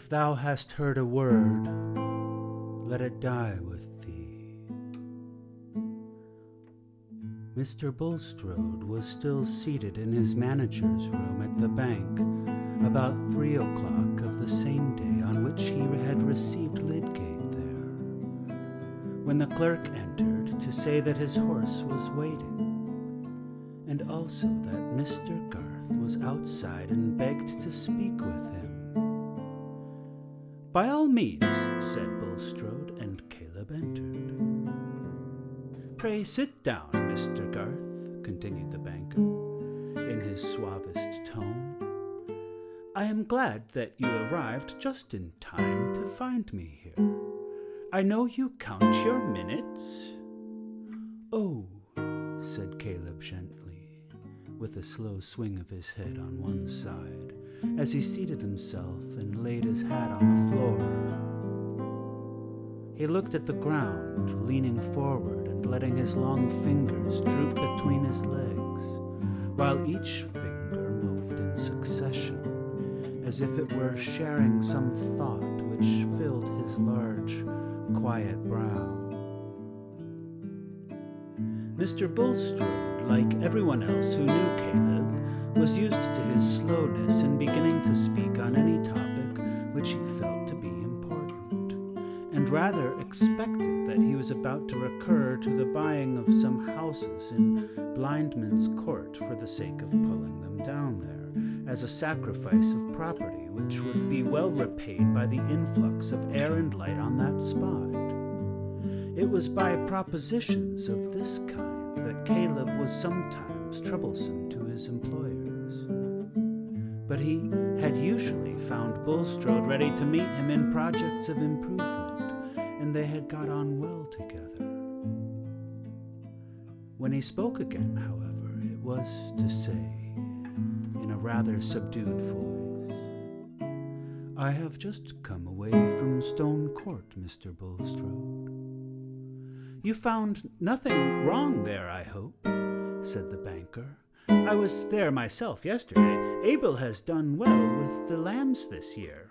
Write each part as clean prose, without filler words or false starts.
If thou hast heard a word, let it die with thee. Mr. Bulstrode was still seated in his manager's room at the bank about 3 o'clock of the same day on which he had received Lydgate there, when the clerk entered to say that his horse was waiting, and also that Mr. Garth was outside and begged to speak with him. "By all means," said Bulstrode, and Caleb entered. "Pray sit down, Mr. Garth," continued the banker, in his suavest tone. "I am glad that you arrived just in time to find me here. I know you count your minutes." "Oh," said Caleb gently, with a slow swing of his head on one side, as he seated himself and laid his hat on the floor. He looked at the ground, leaning forward and letting his long fingers droop between his legs, while each finger moved in succession, as if it were sharing some thought which filled his large, quiet brow. Mr. Bulstrode, like everyone else who knew Caleb, was used to his slowness in beginning to speak on any topic which he felt to be important, and rather expected that he was about to recur to the buying of some houses in Blindman's Court for the sake of pulling them down there, as a sacrifice of property which would be well repaid by the influx of air and light on that spot. It was by propositions of this kind that Caleb was sometimes troublesome to his employers. But he had usually found Bulstrode ready to meet him in projects of improvement, and they had got on well together. When he spoke again, however, it was to say, in a rather subdued voice, "I have just come away from Stone Court, Mr. Bulstrode." "You found nothing wrong there, I hope?" said the banker. "I was there myself yesterday. Abel has done well with the lambs this year."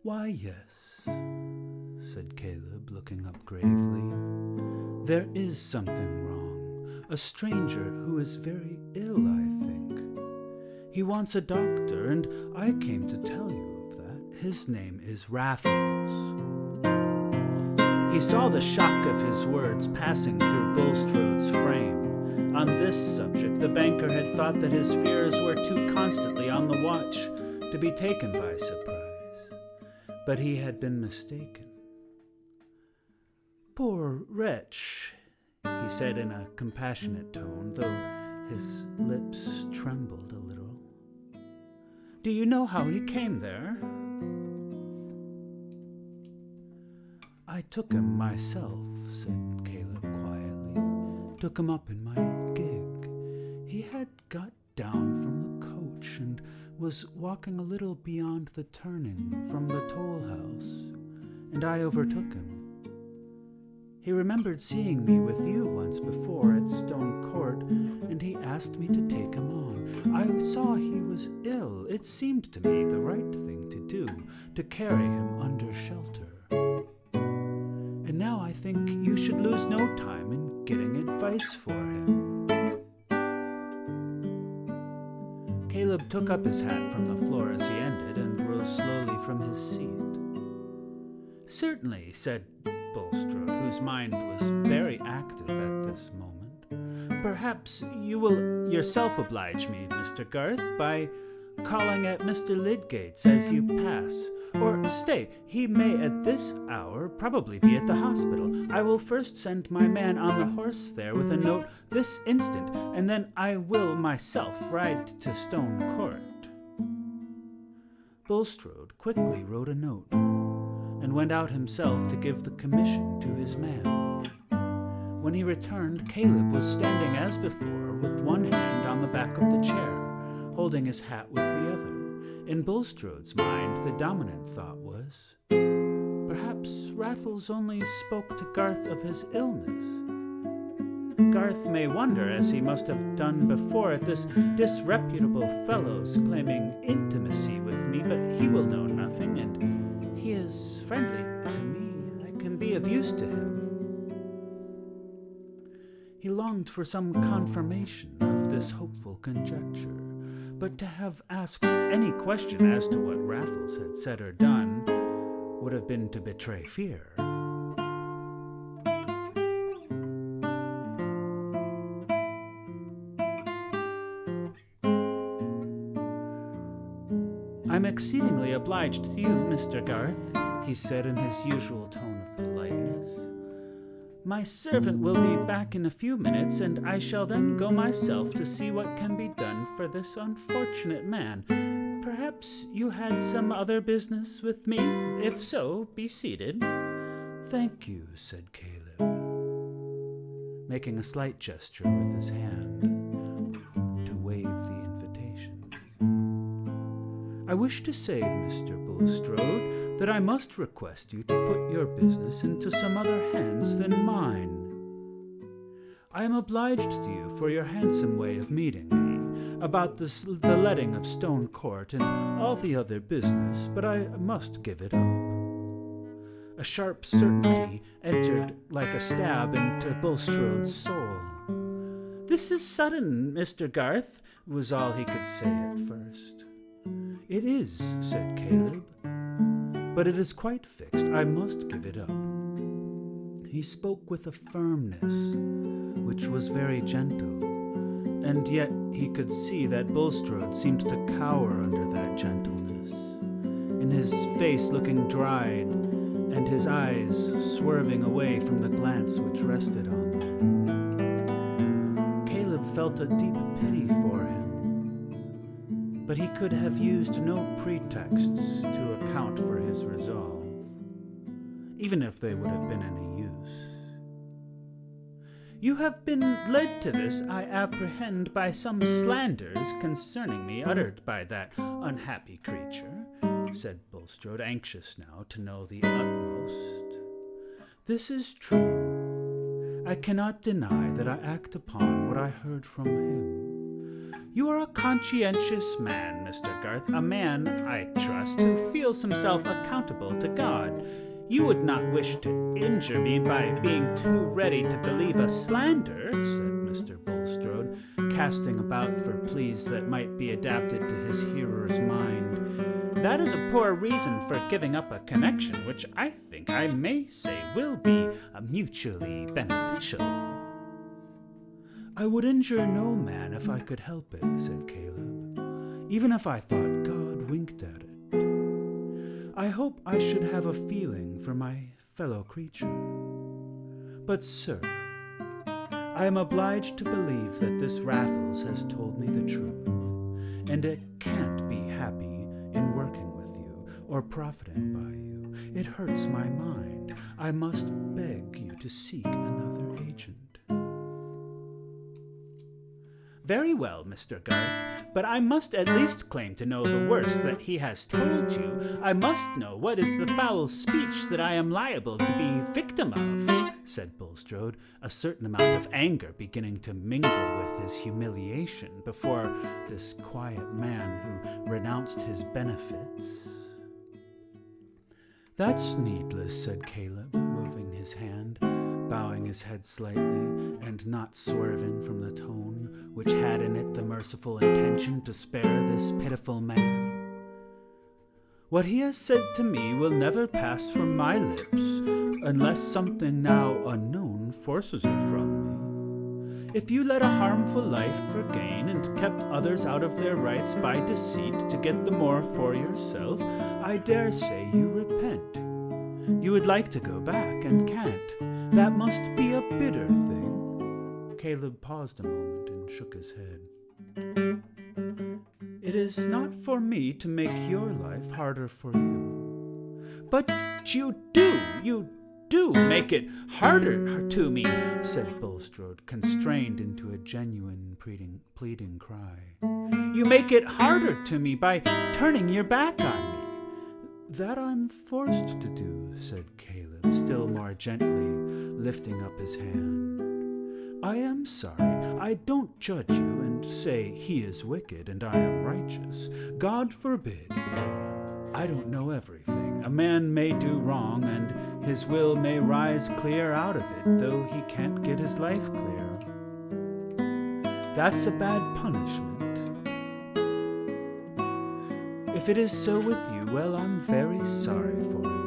"Why, yes," said Caleb, looking up gravely. "There is something wrong. A stranger who is very ill, I think. He wants a doctor, and I came to tell you of that. His name is Raffles." He saw the shock of his words passing through Bulstrode's frame. On this subject, the banker had thought that his fears were too constantly on the watch to be taken by surprise, but he had been mistaken. "Poor wretch," he said in a compassionate tone, though his lips trembled a little. "Do you know how he came there?" "I took him myself," said Caleb quietly. "Took him up in my gig. He had got down from the coach and was walking a little beyond the turning from the toll house, and I overtook him. He remembered seeing me with you once before at Stone Court, and he asked me to take him on. I saw he was ill. It seemed to me the right thing to do, to carry him under shelter. And now I think you should lose no time in getting advice for him." Caleb took up his hat from the floor as he ended and rose slowly from his seat. "Certainly," said Bulstrode, whose mind was very active at this moment. "Perhaps you will yourself oblige me, Mr. Garth, by calling at Mr. Lydgate's as you pass. Or stay, he may at this hour probably be at the hospital. I will first send my man on the horse there with a note this instant, and then I will myself ride to Stone Court." Bulstrode quickly wrote a note, and went out himself to give the commission to his man. When he returned, Caleb was standing as before, with one hand on the back of the chair, holding his hat with the other. In Bulstrode's mind, the dominant thought was, perhaps Raffles only spoke to Garth of his illness. Garth may wonder, as he must have done before, at this disreputable fellow's claiming intimacy with me, but he will know nothing, and he is friendly to me. I can be of use to him. He longed for some confirmation of this hopeful conjecture, but to have asked any question as to what Raffles had said or done would have been to betray fear. "I'm exceedingly obliged to you, Mr. Garth," he said in his usual tone of politeness. "My servant will be back in a few minutes, and I shall then go myself to see what can be done for this unfortunate man. Perhaps you had some other business with me? If so, be seated." "Thank you," said Caleb, making a slight gesture with his hand to waive the invitation. "I wish to say, Mr. Bulstrode, that I must request you to put your business into some other hands than mine. I am obliged to you for your handsome way of meeting me about the letting of Stone Court and all the other business, but I must give it up." A sharp certainty entered like a stab into Bulstrode's soul. "This is sudden, Mr. Garth," was all he could say at first. "It is," said Caleb, "but it is quite fixed. I must give it up." He spoke with a firmness which was very gentle, and yet he could see that Bulstrode seemed to cower under that gentleness, in his face looking dried, and his eyes swerving away from the glance which rested on them. Caleb felt a deep pity for him, but he could have used no pretexts to account for his resolve, even if they would have been any use. "You have been led to this, I apprehend, by some slanders concerning me uttered by that unhappy creature," said Bulstrode, anxious now to know the utmost. "This is true. I cannot deny that I act upon what I heard from him. You are a conscientious man, Mr. Garth, a man, I trust, who feels himself accountable to God. You would not wish to injure me by being too ready to believe a slander," said Mr. Bulstrode, casting about for pleas that might be adapted to his hearer's mind. "That is a poor reason for giving up a connection which I think I may say will be mutually beneficial." "I would injure no man if I could help it," said Caleb, "even if I thought God winked at it. I hope I should have a feeling for my fellow creature. But, sir, I am obliged to believe that this Raffles has told me the truth, and it can't be happy in working with you or profiting by you. It hurts my mind. I must beg you to seek another agent." "Very well, Mr. Garth, but I must at least claim to know the worst that he has told you. I must know what is the foul speech that I am liable to be victim of," said Bulstrode, a certain amount of anger beginning to mingle with his humiliation before this quiet man who renounced his benefits. "That's needless," said Caleb, moving his hand, bowing his head slightly, and not swerving from the tone which had in it the merciful intention to spare this pitiful man. "What he has said to me will never pass from my lips, unless something now unknown forces it from me. If you led a harmful life for gain, and kept others out of their rights by deceit to get the more for yourself, I dare say you repent. You would like to go back, and can't. That must be a bitter thing." Caleb paused a moment and shook his head. "It is not for me to make your life harder for you." "But you do make it harder to me," said Bulstrode, constrained into a genuine pleading cry. "You make it harder to me by turning your back on me." "That I'm forced to do," said Caleb, still more gently, lifting up his hand. I am sorry. I don't judge you and say he is wicked and I am righteous. God forbid. I don't know everything. A man may do wrong, and his will may rise clear out of it, though he can't get his life clear. That's a bad punishment. If it is so with you, well, I'm very sorry for you.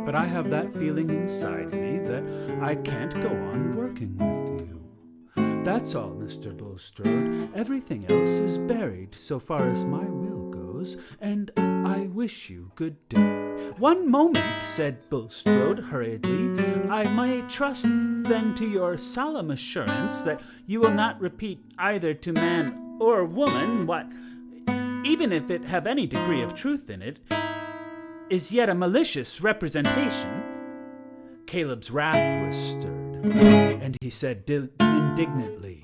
But I have that feeling inside me that I can't go on working with you. That's all, Mr. Bulstrode. Everything else is buried so far as my will goes, and I wish you good day. One moment, said Bulstrode hurriedly. I may trust then to your solemn assurance that you will not repeat either to man or woman what, even if it have any degree of truth in it, is yet a malicious representation. Caleb's wrath was stirred, and he said indignantly,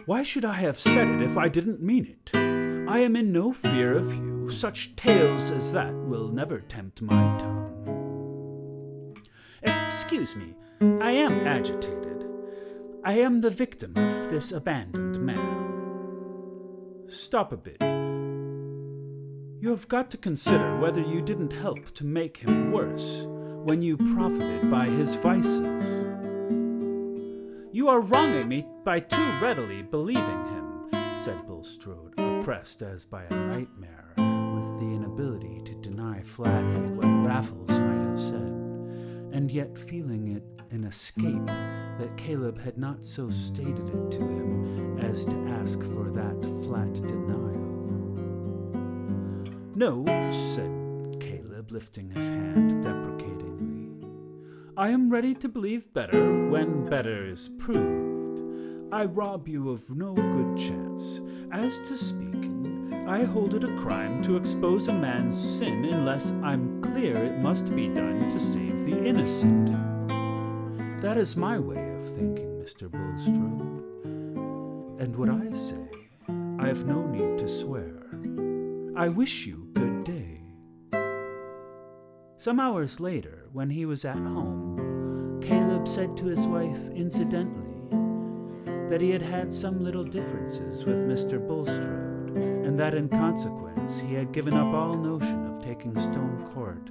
Why should I have said it if I didn't mean it? I am in no fear of you. Such tales as that will never tempt my tongue. Excuse me, I am agitated. I am the victim of this abandoned man. Stop a bit. You have got to consider whether you didn't help to make him worse when you profited by his vices. You are wronging me by too readily believing him, said Bulstrode, oppressed as by a nightmare, with the inability to deny flatly what Raffles might have said, and yet feeling it an escape that Caleb had not so stated it to him as to ask for that flat denial. No, said Caleb, lifting his hand deprecatingly. I am ready to believe better when better is proved. I rob you of no good chance. As to speaking, I hold it a crime to expose a man's sin unless I'm clear it must be done to save the innocent. That is my way of thinking, Mr. Bulstrode. And what I say, I've no need to swear. I wish you good day. Some hours later, when he was at home, Caleb said to his wife incidentally that he had had some little differences with Mr. Bulstrode, and that in consequence he had given up all notion of taking Stone Court,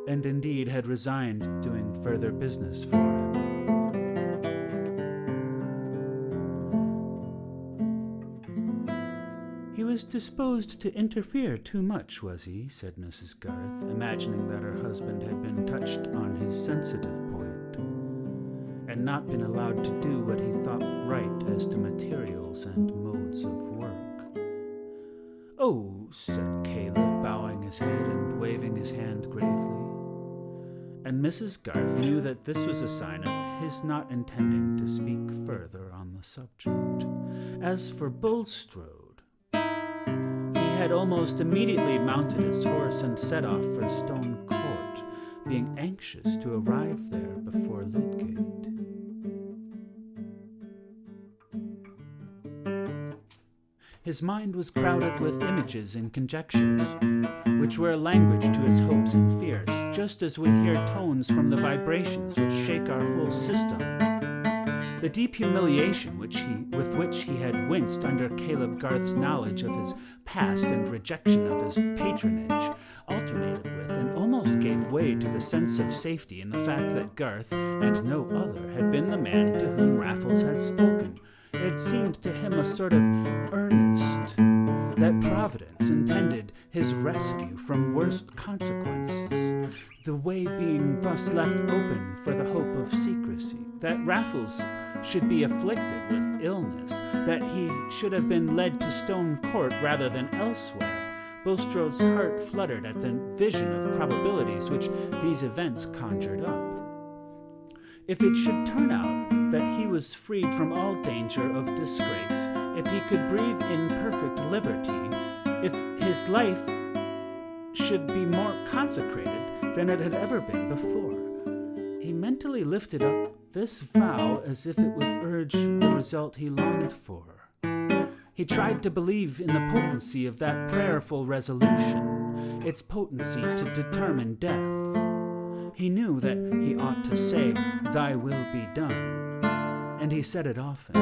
and indeed had resigned doing further business for him. He was disposed to interfere too much, was he? Said Mrs. Garth, imagining that her husband had been touched on his sensitive point, and not been allowed to do what he thought right as to materials and modes of work. Oh, said Caleb, bowing his head and waving his hand gravely. And Mrs. Garth knew that this was a sign of his not intending to speak further on the subject. As for Bulstrode, he had almost immediately mounted his horse and set off for Stone Court, being anxious to arrive there before Ludgate. His mind was crowded with images and conjectures, which were a language to his hopes and fears, just as we hear tones from the vibrations which shake our whole system. The deep humiliation with which he had winced under Caleb Garth's knowledge of his past and rejection of his patronage alternated with and almost gave way to the sense of safety in the fact that Garth, and no other, had been the man to whom Raffles had spoken. It seemed to him a sort of earnest that Providence intended his rescue from worse consequences, the way being thus left open for the hope of secrecy, that Raffles should be afflicted with illness, that he should have been led to Stone Court rather than elsewhere. Bulstrode's heart fluttered at the vision of probabilities which these events conjured up. If it should turn out that he was freed from all danger of disgrace, if he could breathe in perfect liberty, if his life should be more consecrated than it had ever been before, he mentally lifted up this vow as if it would urge the result he longed for. He tried to believe in the potency of that prayerful resolution, its potency to determine death. He knew that he ought to say, "Thy will be done," and he said it often.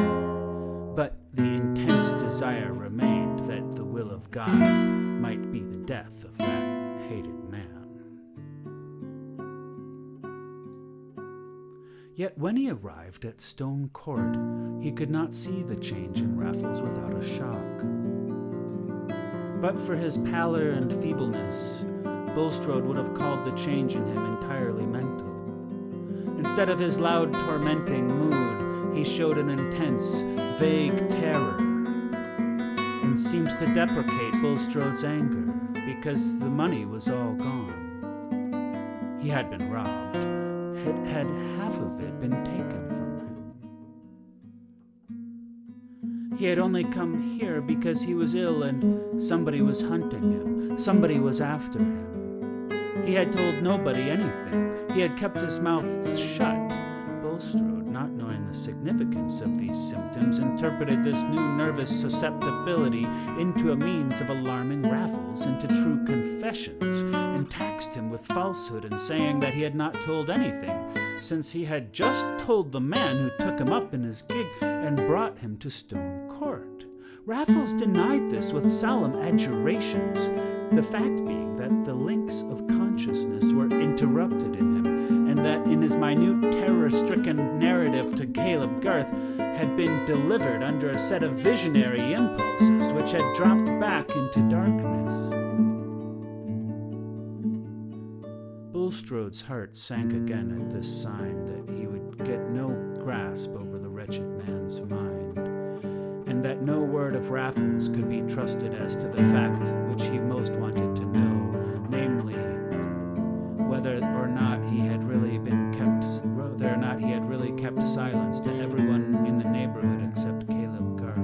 But the intense desire remained that the will of God might be the death of that hated man. Yet when he arrived at Stone Court, he could not see the change in Raffles without a shock. But for his pallor and feebleness, Bulstrode would have called the change in him entirely mental. Instead of his loud, tormenting mood, he showed an intense, vague terror, and seemed to deprecate Bulstrode's anger, because the money was all gone. He had been robbed. Had half of it been taken from him? He had only come here because he was ill and somebody was hunting him. Somebody was after him. He had told nobody anything. He had kept his mouth shut. Bulstrode, not knowing the significance of these symptoms, interpreted this new nervous susceptibility into a means of alarming Raffles into true confessions, and taxed him with falsehood in saying that he had not told anything, since he had just told the man who took him up in his gig and brought him to Stone Court. Raffles denied this with solemn adjurations, the fact being that the links of consciousness were interrupted in him, and that in his minute, terror-stricken narrative to Caleb Garth had been delivered under a set of visionary impulses which had dropped back into darkness. Bulstrode's heart sank again at this sign that he would get no grasp over the wretched man's mind, and that no word of Raffles could be trusted as to the fact which he most wanted to know, namely, whether or not he had really kept silence to everyone in the neighborhood except Caleb Garth.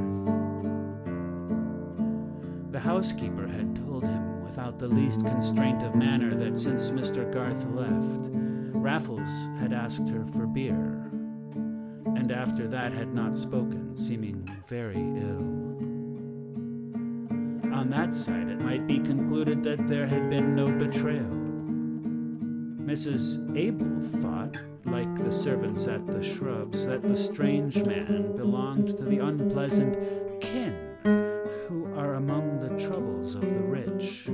The housekeeper had told him without the least constraint of manner that since Mr. Garth left, Raffles had asked her for beer, and after that had not spoken, seeming very ill. On that side, it might be concluded that there had been no betrayal. Mrs. Abel thought, like the servants at the Shrubs, that the strange man belonged to the unpleasant kin who are among the troubles of the rich.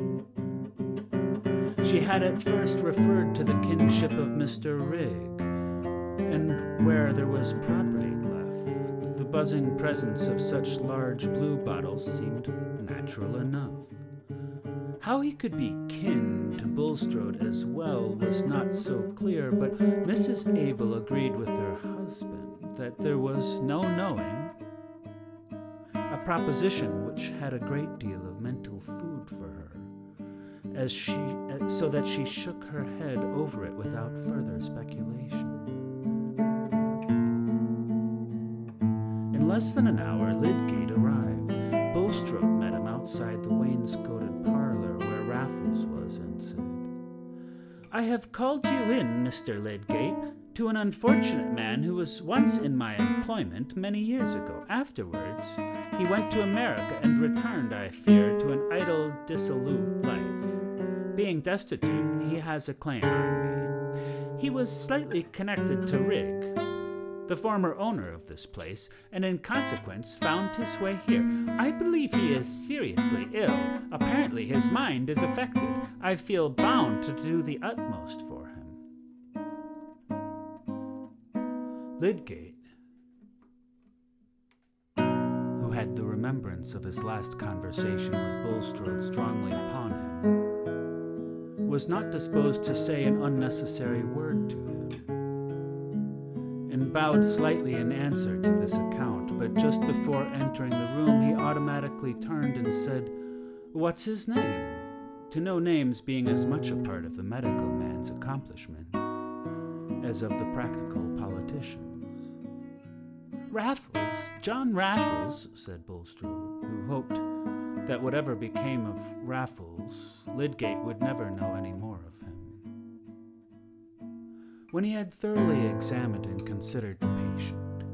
She had at first referred to the kinship of Mr. Rigg, and where there was property left, the buzzing presence of such large blue bottles seemed natural enough. How he could be kin to Bulstrode as well was not so clear, but Mrs. Abel agreed with her husband that there was no knowing, a proposition which had a great deal of mental food for her, so that she shook her head over it without further speculation. In less than an hour, Lydgate arrived. Bulstrode met him outside the wainscoted parlor where Raffles was, and said, "I have called you in, Mr. Lydgate, to an unfortunate man who was once in my employment many years ago. Afterwards, he went to America and returned, I fear, to an idle, dissolute life. Being destitute, he has a claim on me. He was slightly connected to Rigg, the former owner of this place, and in consequence found his way here. I believe he is seriously ill. Apparently his mind is affected. I feel bound to do the utmost for him." Lydgate, who had the remembrance of his last conversation with Bulstrode strongly upon him, was not disposed to say an unnecessary word to him, and bowed slightly in answer to this account, but just before entering the room he automatically turned and said, "What's his name?" to know names being as much a part of the medical man's accomplishment as of the practical politician's. "Raffles, John Raffles," said Bulstrode, who hoped that whatever became of Raffles, Lydgate would never know any more of him. When he had thoroughly examined and considered the patient,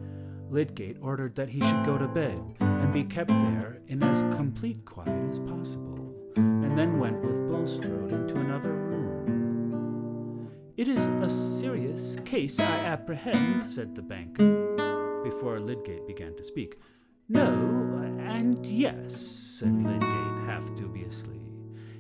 Lydgate ordered that he should go to bed and be kept there in as complete quiet as possible, and and then went with Bulstrode into another room. "It is a serious case, I apprehend," said the banker, before Lydgate began to speak. "No, and yes," said Lydgate, half dubiously.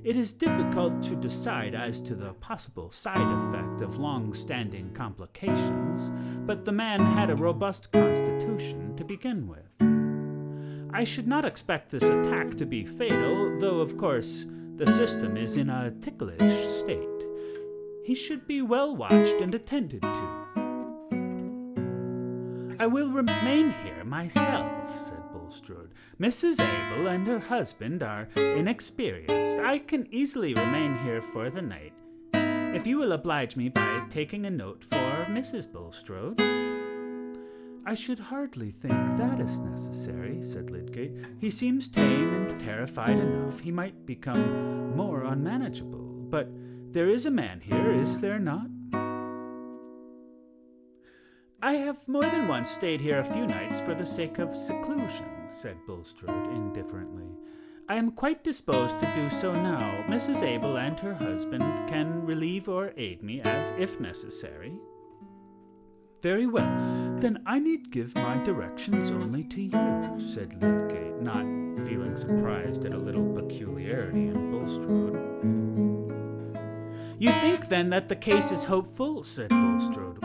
"It is difficult to decide as to the possible side effect of long-standing complications, but the man had a robust constitution to begin with. I should not expect this attack to be fatal, though, of course, the system is in a ticklish state. He should be well watched and attended to." "I will remain here myself," said Bulstrode. "Mrs. Abel and her husband are inexperienced. I can easily remain here for the night, if you will oblige me by taking a note for Mrs. Bulstrode." "I should hardly think that is necessary," said Lydgate. "He seems tame and terrified enough. He might become more unmanageable. But there is a man here, is there not?" "I have more than once stayed here a few nights for the sake of seclusion," said Bulstrode indifferently. "I am quite disposed to do so now. Mrs. Abel and her husband can relieve or aid me, if necessary." "Very well, then I need give my directions only to you," said Lydgate, not feeling surprised at a little peculiarity in Bulstrode. "You think, then, that the case is hopeful?" said Bulstrode,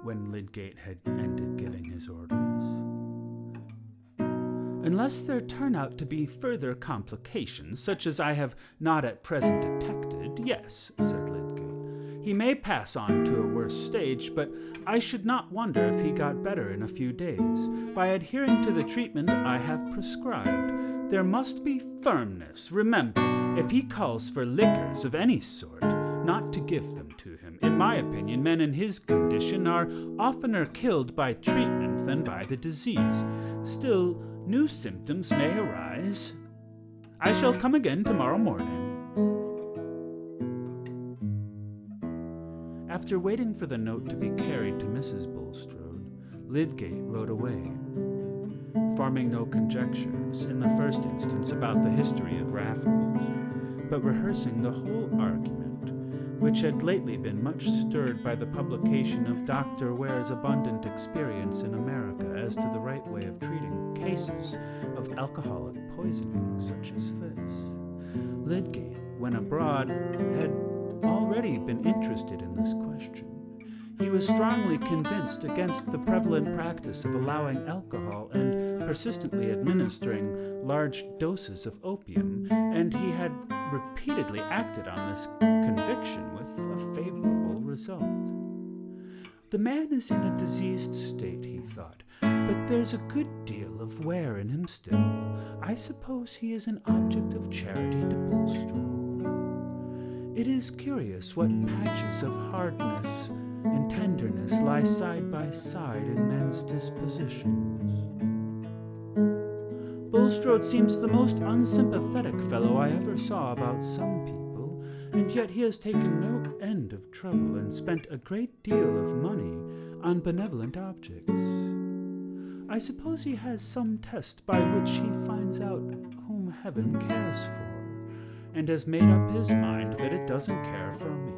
when Lydgate had ended giving his orders. "Unless there turn out to be further complications, such as I have not at present detected, yes," said Lydgate. "He may pass on to a worse stage, but I should not wonder if he got better in a few days, by adhering to the treatment I have prescribed. There must be firmness. Remember, if he calls for liquors of any sort, not to give them to him. In my opinion, men in his condition are oftener killed by treatment than by the disease. Still, new symptoms may arise. I shall come again tomorrow morning." After waiting for the note to be carried to Mrs. Bulstrode, Lydgate rode away, forming no conjectures, in the first instance, about the history of Raffles, but rehearsing the whole argument, which had lately been much stirred by the publication of Dr. Ware's abundant experience in America as to the right way of treating cases of alcoholic poisoning such as this. Lydgate, when abroad, had already been interested in this question. He was strongly convinced against the prevalent practice of allowing alcohol and persistently administering large doses of opium, and he had repeatedly acted on this conviction with a favorable result. "The man is in a diseased state," he thought, "but there's a good deal of wear in him still. I suppose he is an object of charity to Bulstrode. It is curious what patches of hardness and tenderness lie side by side in men's dispositions. Bulstrode seems the most unsympathetic fellow I ever saw about some people, and yet he has taken no end of trouble and spent a great deal of money on benevolent objects. I suppose he has some test by which he finds out whom heaven cares for, and has made up his mind that it doesn't care for me."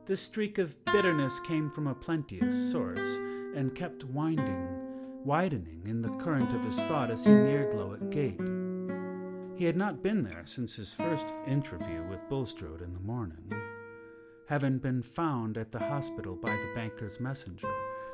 This streak of bitterness came from a plenteous source, and kept widening in the current of his thought as he neared Lowick Gate. He had not been there since his first interview with Bulstrode in the morning, having been found at the hospital by the banker's messenger,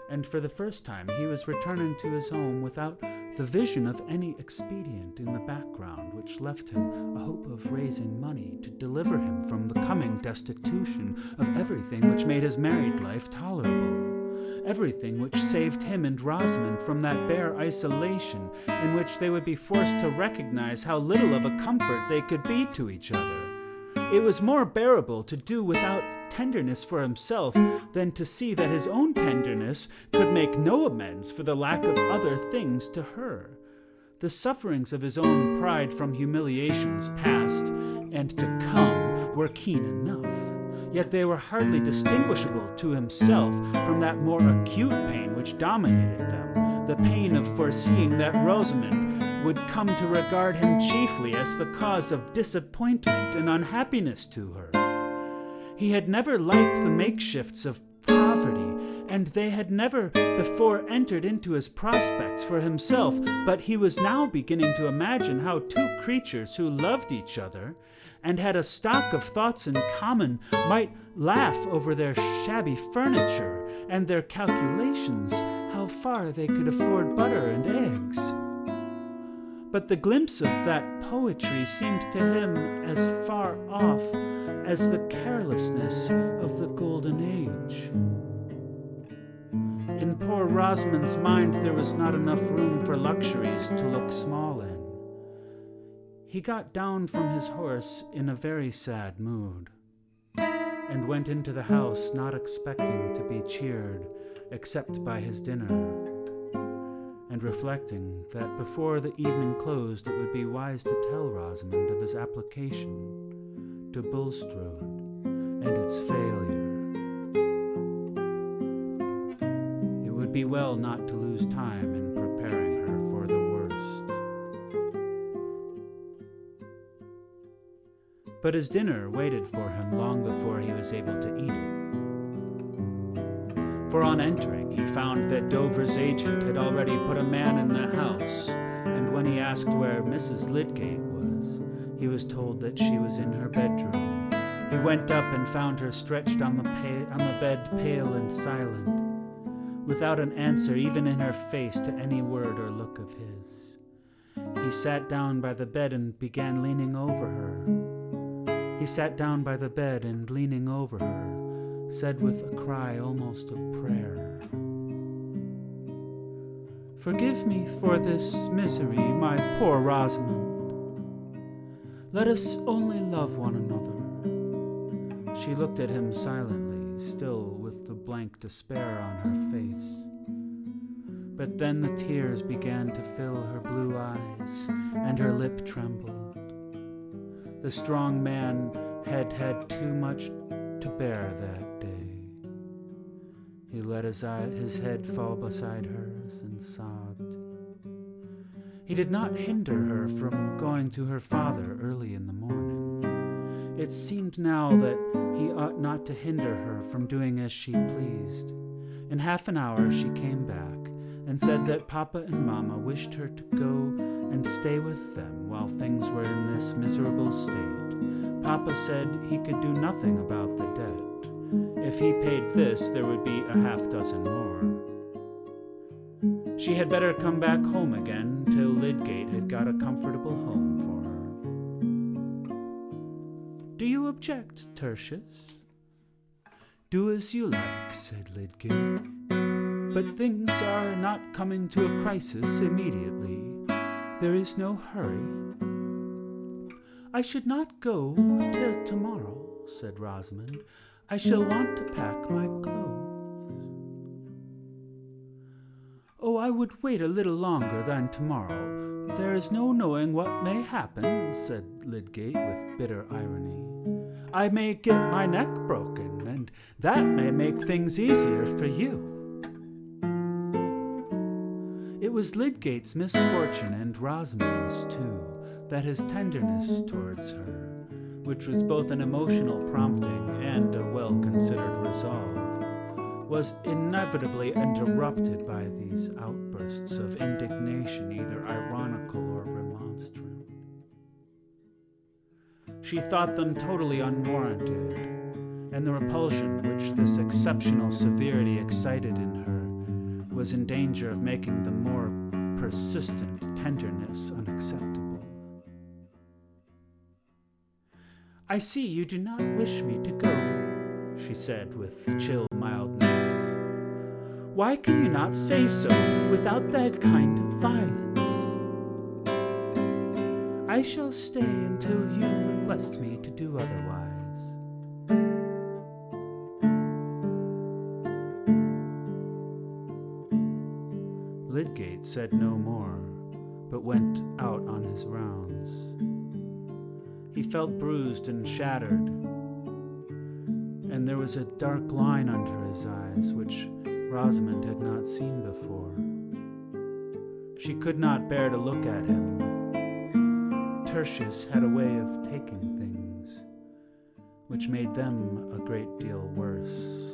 and for the first time he was returning to his home without the vision of any expedient in the background which left him a hope of raising money to deliver him from the coming destitution of everything which made his married life tolerable, everything which saved him and Rosamond from that bare isolation in which they would be forced to recognize how little of a comfort they could be to each other. It was more bearable to do without tenderness for himself than to see that his own tenderness could make no amends for the lack of other things to her. The sufferings of his own pride from humiliations past and to come were keen enough, yet they were hardly distinguishable to himself from that more acute pain which dominated them, the pain of foreseeing that Rosamond would come to regard him chiefly as the cause of disappointment and unhappiness to her. He had never liked the makeshifts of poverty, and they had never before entered into his prospects for himself, but he was now beginning to imagine how two creatures who loved each other and had a stock of thoughts in common might laugh over their shabby furniture and their calculations how far they could afford butter and eggs. But the glimpse of that poetry seemed to him as far off as the carelessness of the golden age. In poor Rosamond's mind there was not enough room for luxuries to look small in. He got down from his horse in a very sad mood, and went into the house not expecting to be cheered except by his dinner, and reflecting that before the evening closed it would be wise to tell Rosamond of his application to Bulstrode and its failure. It would be well not to lose time in preparing her for the worst. But his dinner waited for him long before he was able to eat it. For on entering, he found that Dover's agent had already put a man in the house, and when he asked where Mrs. Lydgate was, he was told that she was in her bedroom. He went up and found her stretched on the bed, pale and silent, without an answer even in her face to any word or look of his. He sat down by the bed and began leaning over her. He sat down by the bed and, leaning over her, said with a cry almost of prayer, "Forgive me for this misery, my poor Rosamond. Let us only love one another." She looked at him silently, still with the blank despair on her face. But then the tears began to fill her blue eyes, and her lip trembled. The strong man had had too much to bear that day. He let his head fall beside hers and sobbed. He did not hinder her from going to her father early in the morning. It seemed now that he ought not to hinder her from doing as she pleased. In half an hour she came back and said that Papa and Mamma wished her to go and stay with them while things were in this miserable state. Papa said he could do nothing about the debt. If he paid this, there would be a half-dozen more. She had better come back home again till Lydgate had got a comfortable home for her. "Do you object, Tertius?" "Do as you like," said Lydgate. "But things are not coming to a crisis immediately. There is no hurry." "I should not go till tomorrow," said Rosamond. "I shall want to pack my clothes." "Oh, I would wait a little longer than tomorrow. There is no knowing what may happen," said Lydgate with bitter irony. "I may get my neck broken, and that may make things easier for you." It was Lydgate's misfortune, and Rosamond's too, that his tenderness towards her, which was both an emotional prompting and a well-considered resolve, was inevitably interrupted by these outbursts of indignation, either ironical or remonstrant. She thought them totally unwarranted, and the repulsion which this exceptional severity excited in her was in danger of making the more persistent tenderness unacceptable. "I see you do not wish me to go," she said with chill mildness. "Why can you not say so without that kind of violence?" "I shall stay until you request me to do otherwise." Lydgate said no more, but went out on his rounds. He felt bruised and shattered, there was a dark line under his eyes which Rosamond had not seen before. She could not bear to look at him. Tertius had a way of taking things which made them a great deal worse.